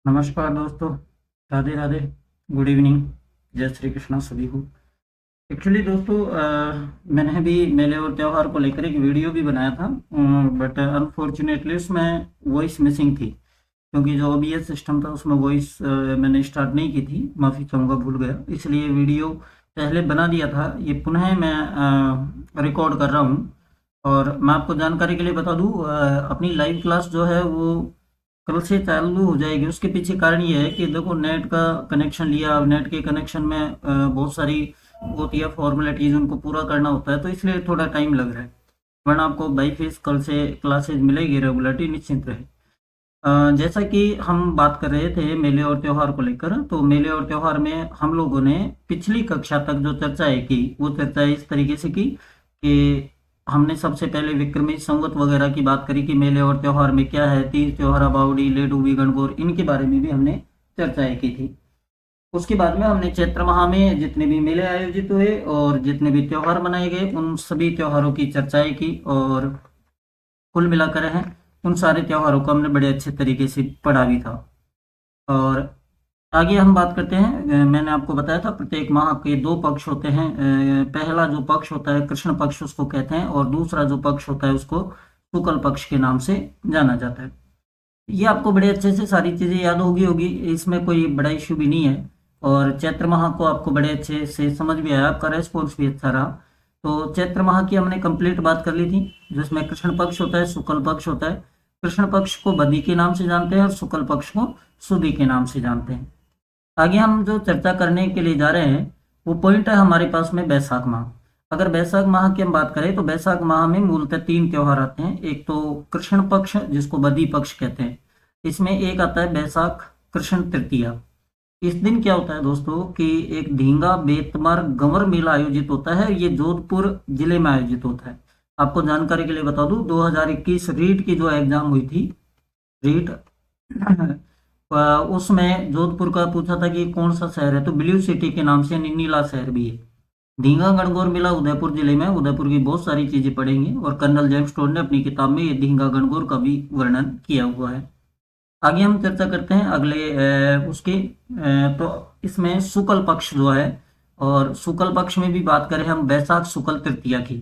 नमस्कार दोस्तों। Radhe Radhe. Good evening. जय श्री कृष्णा सभी को। एक्चुअली दोस्तों, मैंने भी मेले और त्यौहार को लेकर एक वीडियो भी बनाया था, बट अनफॉर्चुनेटली उसमें वॉइस मिसिंग थी, क्योंकि जो OBS सिस्टम था उसमें वॉइस मैंने स्टार्ट नहीं की थी। माफ़ी चाहूँगा, भूल गया, इसलिए वीडियो पहले बना दिया था, ये पुनः मैं रिकॉर्ड कर रहा हूँ। और मैं आपको जानकारी के लिए बता दूँ, अपनी लाइव क्लास जो है वो कल से चालू हो जाएगी। उसके पीछे कारण ये है कि देखो, नेट का कनेक्शन लिया, अब नेट के कनेक्शन में बहुत सारी होती है फॉर्मेलिटीज, उनको पूरा करना होता है, तो इसलिए थोड़ा टाइम लग रहा है। वरना आपको बाई फीस कल से क्लासेज मिलेगी, रेगुलरिटी निश्चिंत रहे। जैसा कि हम बात कर रहे थे मेले और त्योहार को लेकर, तो मेले और त्योहार में हम लोगों ने पिछली कक्षा तक जो चर्चाएं की, वो चर्चाएं इस तरीके से की कि हमने सबसे पहले विक्रमी संवत वगैरह की बात करी कि मेले और त्योहार में क्या है, तीज त्योहार, बावड़ी, लेडूबी, गणगौर, इनके बारे में भी हमने चर्चाएं की थी। उसके बाद में हमने चैत्र माह में जितने भी मेले आयोजित हुए और जितने भी त्योहार मनाए गए, उन सभी त्योहारों की चर्चाएं की, और कुल मिलाकर है उन सारे त्योहारों को हमने बड़े अच्छे तरीके से पढ़ा भी था। और आगे हम बात करते हैं। मैंने आपको बताया था प्रत्येक माह के दो पक्ष होते हैं। पहला जो पक्ष होता है कृष्ण पक्ष उसको कहते हैं, और दूसरा जो पक्ष होता है उसको शुक्ल पक्ष के नाम से जाना जाता है। ये आपको बड़े अच्छे से सारी चीजें याद होगी, इसमें कोई बड़ा इश्यू भी नहीं है। और चैत्र माह को आपको बड़े अच्छे से समझ भी आया, आपका रेस्पॉन्स भी अच्छा रहा। तो चैत्र माह की हमने कंप्लीट बात कर ली थी, जिसमें कृष्ण पक्ष होता है, शुक्ल पक्ष होता है। कृष्ण पक्ष को बदी के नाम से जानते हैं और शुक्ल पक्ष को सुदी के नाम से जानते हैं। आगे हम जो चर्चा करने के लिए जा रहे हैं वो पॉइंट है हमारे पास में बैसाख माह। अगर बैसाख माह की हम बात करें तो बैसाख माह में मूलतः तीन त्योहार आते हैं। एक तो कृष्ण पक्ष, जिसको बदी पक्ष कहते हैं, इसमें एक आता है बैसाख कृष्ण तृतीया। इस दिन क्या होता है दोस्तों कि एक ढींगा बेतमार गंवर मेला आयोजित होता है। ये जोधपुर जिले में आयोजित होता है। आपको जानकारी के लिए बता दूं, 2021 रीट की जो एग्जाम हुई थी, रीट, उसमें जोधपुर का पूछा था कि कौन सा शहर है, तो ब्लू सिटी के नाम से नीला शहर भी है। ढींगा गणगौर मेला उदयपुर जिले में, उदयपुर की बहुत सारी चीजें पढ़ेंगे, और कर्नल जेम्स टोड ने अपनी किताब में ये ढींगा गणगौर का भी वर्णन किया हुआ है। आगे हम चर्चा करते हैं अगले उसके तो इसमें शुक्ल पक्ष जो है, और शुक्ल पक्ष में भी बात करें हम बैसाख शुक्ल तृतीया की,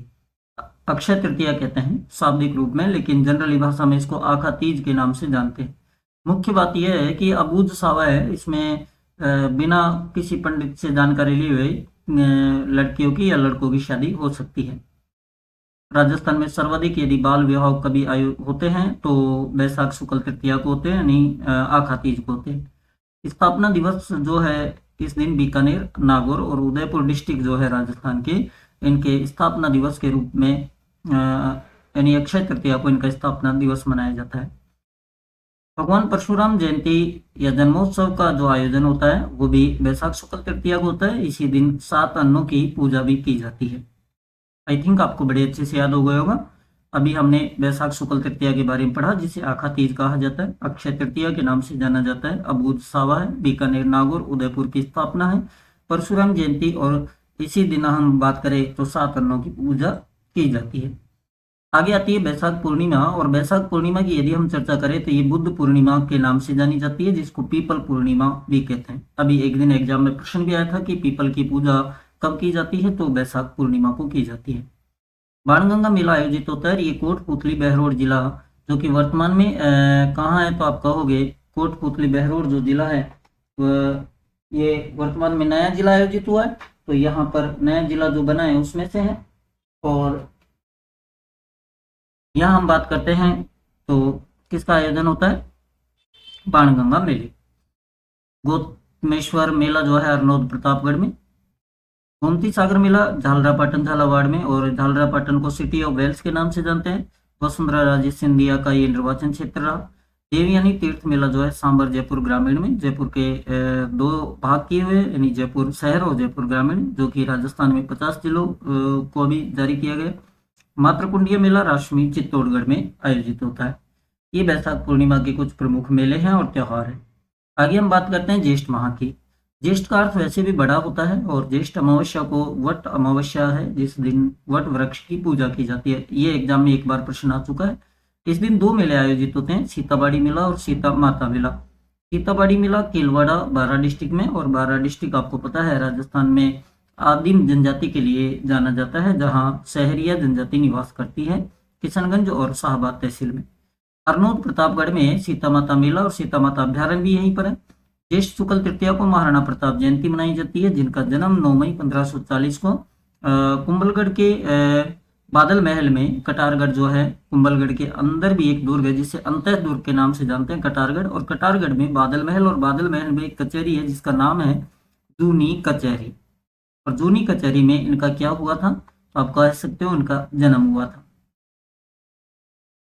अक्षय तृतीया कहते हैं शाब्दिक रूप में, लेकिन जनरली भाषा में इसको आखा तीज के नाम से जानते हैं। मुख्य बात यह है कि अबूझ सावा है इसमें, बिना किसी पंडित से जानकारी लिए हुए लड़कियों की या लड़कों की शादी हो सकती है। राजस्थान में सर्वाधिक यदि बाल विवाह कभी आयु होते हैं तो बैसाख शुक्ल तृतीया को होते हैं, यानी आखा तीज को होते हैं। स्थापना दिवस जो है, इस दिन बीकानेर, नागौर और उदयपुर डिस्ट्रिक्ट जो है राजस्थान के, इनके स्थापना दिवस के रूप में यानी अक्षय तृतीया को इनका स्थापना दिवस मनाया जाता है। भगवान परशुराम जयंती या जन्मोत्सव का जो आयोजन होता है वो भी बैसाख शुक्ल तृतीया को होता है। इसी दिन 7 अन्नों की पूजा भी की जाती है। आई थिंक आपको बड़े अच्छे से याद हो गया होगा। अभी हमने बैसाख शुक्ल तृतीया के बारे में पढ़ा, जिसे आखा तीज कहा जाता है, अक्षय तृतीया के नाम से जाना जाता है, अबूझ सावा है, बीकानेर, नागौर, उदयपुर की स्थापना है, परशुराम जयंती, और इसी दिन हम बात करें तो 7 अन्नों की पूजा की जाती है। आगे आती है बैसाख पूर्णिमा, और बैसाख पूर्णिमा की यदि हम चर्चा करें तो ये बुद्ध पूर्णिमा के नाम से जानी जाती है, जिसको पीपल पूर्णिमा भी कहते हैं। अभी एक दिन एग्जाम में प्रश्न भी आया था कि पीपल की पूजा कब की जाती है, तो बैसाख पूर्णिमा को की जाती है। बाणगंगा मेला आयोजित होता है। ये कोटपुतली बहरोड जिला, जो कि वर्तमान में कहाँ है, तो आप कहोगे कोटपुतली बहरोड जो जिला है ये वर्तमान में नया जिला आयोजित हुआ है, तो यहाँ पर नया जिला जो बना है उसमें से है। और यहाँ हम बात करते हैं तो किसका आयोजन होता है, बाणगंगा मेले। गोतमेश्वर मेला जो है हरनौत प्रतापगढ़ में। गोमती सागर मेला झालरापाटन झालावाड़ में, और झालरापाटन को सिटी ऑफ वेल्स के नाम से जानते हैं। वसुंधरा राजे सिंधिया का ये निर्वाचन क्षेत्र रहा। देवयानी तीर्थ मेला जो है सांबर जयपुर ग्रामीण में, जयपुर के दो भाग किए हुए, यानी जयपुर शहर और जयपुर ग्रामीण, जो कि राजस्थान में 50 जिलों को अभी जारी किया गया। मातृकुंडीय मेला राष्ट्रमीय चित्तौड़गढ़ में आयोजित होता है। ये बैसाख पूर्णिमा के कुछ प्रमुख मेले हैं और त्योहार हैं। आगे हम बात करते हैं ज्येष्ठ माह की। ज्येष्ठ का अर्थ वैसे भी बड़ा होता है, और ज्येष्ठ अमावस्या को वट अमावस्या है, जिस दिन वट वृक्ष की पूजा की जाती है। ये एग्जाम में एक बार प्रश्न आ चुका है। इस दिन दो मेले आयोजित होते हैं, सीताबाड़ी मेला और सीता माता मेला। सीताबाड़ी मेला केलवाड़ा बारां डिस्ट्रिक्ट में, और बारां डिस्ट्रिक्ट आपको पता है राजस्थान में आदिम जनजाति के लिए जाना जाता है, जहां शहरिया जनजाति निवास करती है, किशनगंज और शाहबाद तहसील में। हरनौत प्रतापगढ़ में सीता माता मेला और सीता माता अभ्यारण्य भी यहीं पर है। ज्येष्ठ शुक्ल तृतीया को महाराणा प्रताप जयंती मनाई जाती है, जिनका जन्म 9 मई 1540 को कुंभलगढ़ के बादल महल में, कटारगढ़ जो है कुंभलगढ़ के अंदर भी एक दुर्ग है जिसे अंतः दुर्ग के नाम से जानते हैं, कटारगढ़, और कटारगढ़ में बादल महल, और बादल महल में एक कचहरी है जिसका नाम है जूनी कचहरी, और जूनी कचहरी में इनका क्या हुआ था, तो आप कह सकते हो इनका जन्म हुआ था।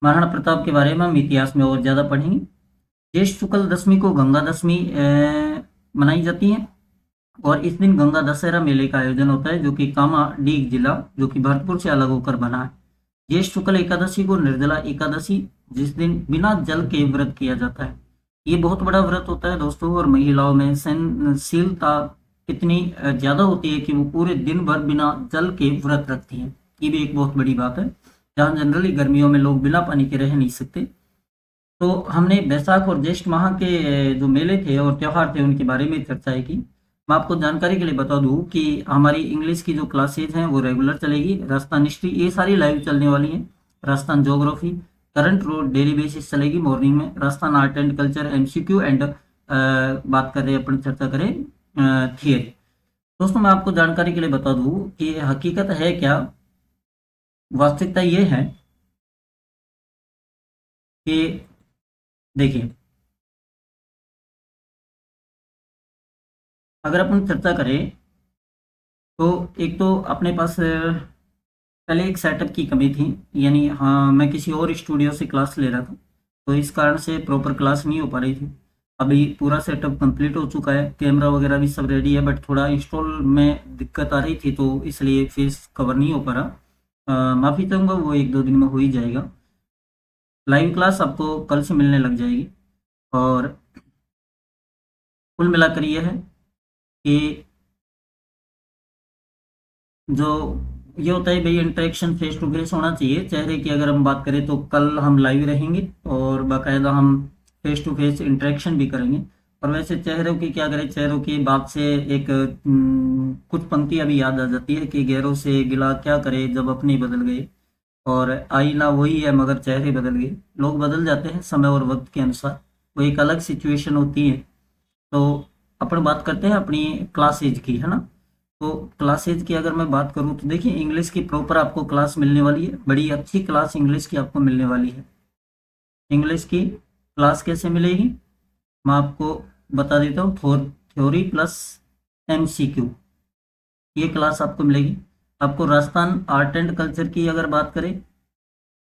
महाराणा प्रताप के बारे में हम इतिहास में और ज्यादा पढ़ेंगे। ज्येष्ठ शुक्ल दशमी को गंगा दशमी मनाई जाती है, और इस दिन गंगा दशहरा मेले का आयोजन होता है, जो कि कामाडीग जिला, जो कि भरतपुर से अलग होकर बना है। ज्येष्ठ शुक्ल एकादशी को निर्जला एकादशी, जिस दिन बिना जल के व्रत किया जाता है। ये बहुत बड़ा व्रत होता है दोस्तों, और महिलाओं में सहनशीलता इतनी ज्यादा होती है कि वो पूरे दिन भर बिना जल के व्रत रखती हैं। ये भी एक बहुत बड़ी बात है, जहाँ जनरली गर्मियों में लोग बिना पानी के रह नहीं सकते। तो हमने बैसाख और ज्येष्ठ माह के जो मेले थे और त्योहार थे उनके बारे में चर्चाएं की। मैं आपको जानकारी के लिए बता दूं कि हमारी इंग्लिश की जो क्लासेज हैं वो रेगुलर चलेगी। राजस्थान हिस्ट्री ये सारी लाइव चलने वाली हैं। Rajasthan geography current road daily basis चलेगी मॉर्निंग में। Rajasthan art and culture MCQ and बात करें, अपन चर्चा करें थियरी। दोस्तों मैं आपको जानकारी के लिए बता दूं कि हकीकत है क्या, वास्तविकता ये है कि देखिए, अगर अपन चर्चा करें तो एक तो अपने पास पहले एक सेटअप की कमी थी, यानी हाँ मैं किसी और स्टूडियो से क्लास ले रहा था, तो इस कारण से प्रॉपर क्लास नहीं हो पा रही थी। अभी पूरा सेटअप कंप्लीट हो चुका है, कैमरा वगैरह भी सब रेडी है, बट थोड़ा इंस्टॉल में दिक्कत आ रही थी, तो इसलिए फेस कवर नहीं हो पा रहा। माफ़ी चाहूँगा, वो 1-2 दिन में हो ही जाएगा। लाइव क्लास आपको कल से मिलने लग जाएगी। और कुल मिलाकर ये है कि जो ये होता है भाई, इंटरेक्शन फेस टू फेस होना चाहिए। चेहरे की अगर हम बात करें तो कल हम लाइव रहेंगे और बाकायदा हम फेस टू फेस इंटरेक्शन भी करेंगे। और वैसे चेहरों की क्या करें, चेहरों की बात से एक कुछ पंक्ति अभी याद आ जाती है कि गैरों से गिला क्या करे जब अपने बदल गए, और आईना वही है मगर चेहरे बदल गए। लोग बदल जाते हैं समय और वक्त के अनुसार, वो एक अलग सिचुएशन होती है। तो अपन बात करते हैं अपनी क्लासेज की, है ना। तो क्लासेज की अगर मैं बात करूं तो देखिए, इंग्लिश की प्रॉपर आपको क्लास मिलने वाली है, बड़ी अच्छी क्लास इंग्लिश की आपको मिलने वाली है। इंग्लिश की क्लास कैसे मिलेगी मैं आपको बता देता हूँ। थ्योरी प्लस एमसीक्यू, ये क्लास आपको मिलेगी। आपको राजस्थान आर्ट एंड कल्चर की अगर बात करें,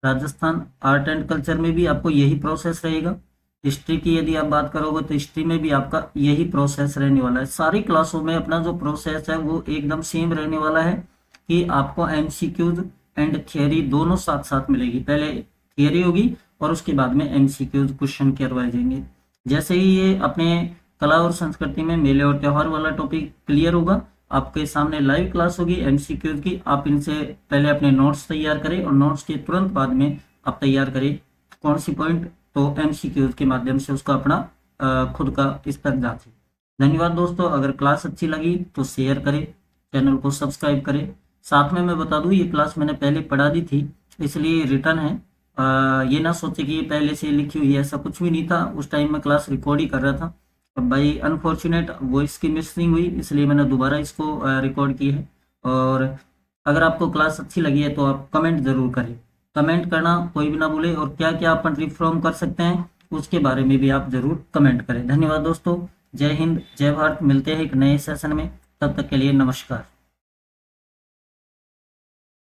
राजस्थान आर्ट एंड कल्चर में भी आपको यही प्रोसेस रहेगा। हिस्ट्री की यदि आप बात करोगे तो हिस्ट्री में भी आपका यही प्रोसेस रहने वाला है। सारी क्लासों में अपना जो प्रोसेस है वो एकदम सेम रहने वाला है कि आपको एमसीक्यूज एंड थियरी दोनों साथ साथ मिलेगी। पहले थियरी होगी और उसके बाद में एमसीक्यूज क्वेश्चन करवाए जाएंगे। जैसे ही ये अपने कला और संस्कृति में मेले और त्योहार वाला टॉपिक क्लियर होगा, आपके सामने लाइव क्लास होगी एमसीक्यूज की। आप इनसे पहले अपने नोट्स तैयार करें, और नोट्स के तुरंत बाद में आप तैयार करें कौन सी पॉइंट, तो एमसीक्यूज के माध्यम से उसका अपना खुद का स्तर जांचें। धन्यवाद दोस्तों। अगर क्लास अच्छी लगी तो शेयर करें, चैनल को सब्सक्राइब करें। साथ में मैं बता दूं, ये क्लास मैंने पहले पढ़ा दी थी, इसलिए रिटर्न है। ये ना सोचे कि ये पहले से लिखी हुई है, ऐसा कुछ भी नहीं था। उस टाइम मैं क्लास रिकॉर्ड ही कर रहा था, बाई अनफॉर्चुनेट वॉइस की मिसिंग हुई, इसलिए मैंने दोबारा इसको रिकॉर्ड की है। और अगर आपको क्लास अच्छी लगी है तो आप कमेंट जरूर करें, कमेंट करना कोई भी ना भूले। और क्या क्या अपन रिफॉर्म कर सकते हैं उसके बारे में भी आप जरूर कमेंट करें। धन्यवाद दोस्तों। जय हिंद, जय भारत। मिलते हैं एक नए सेशन में, तब तक के लिए नमस्कार।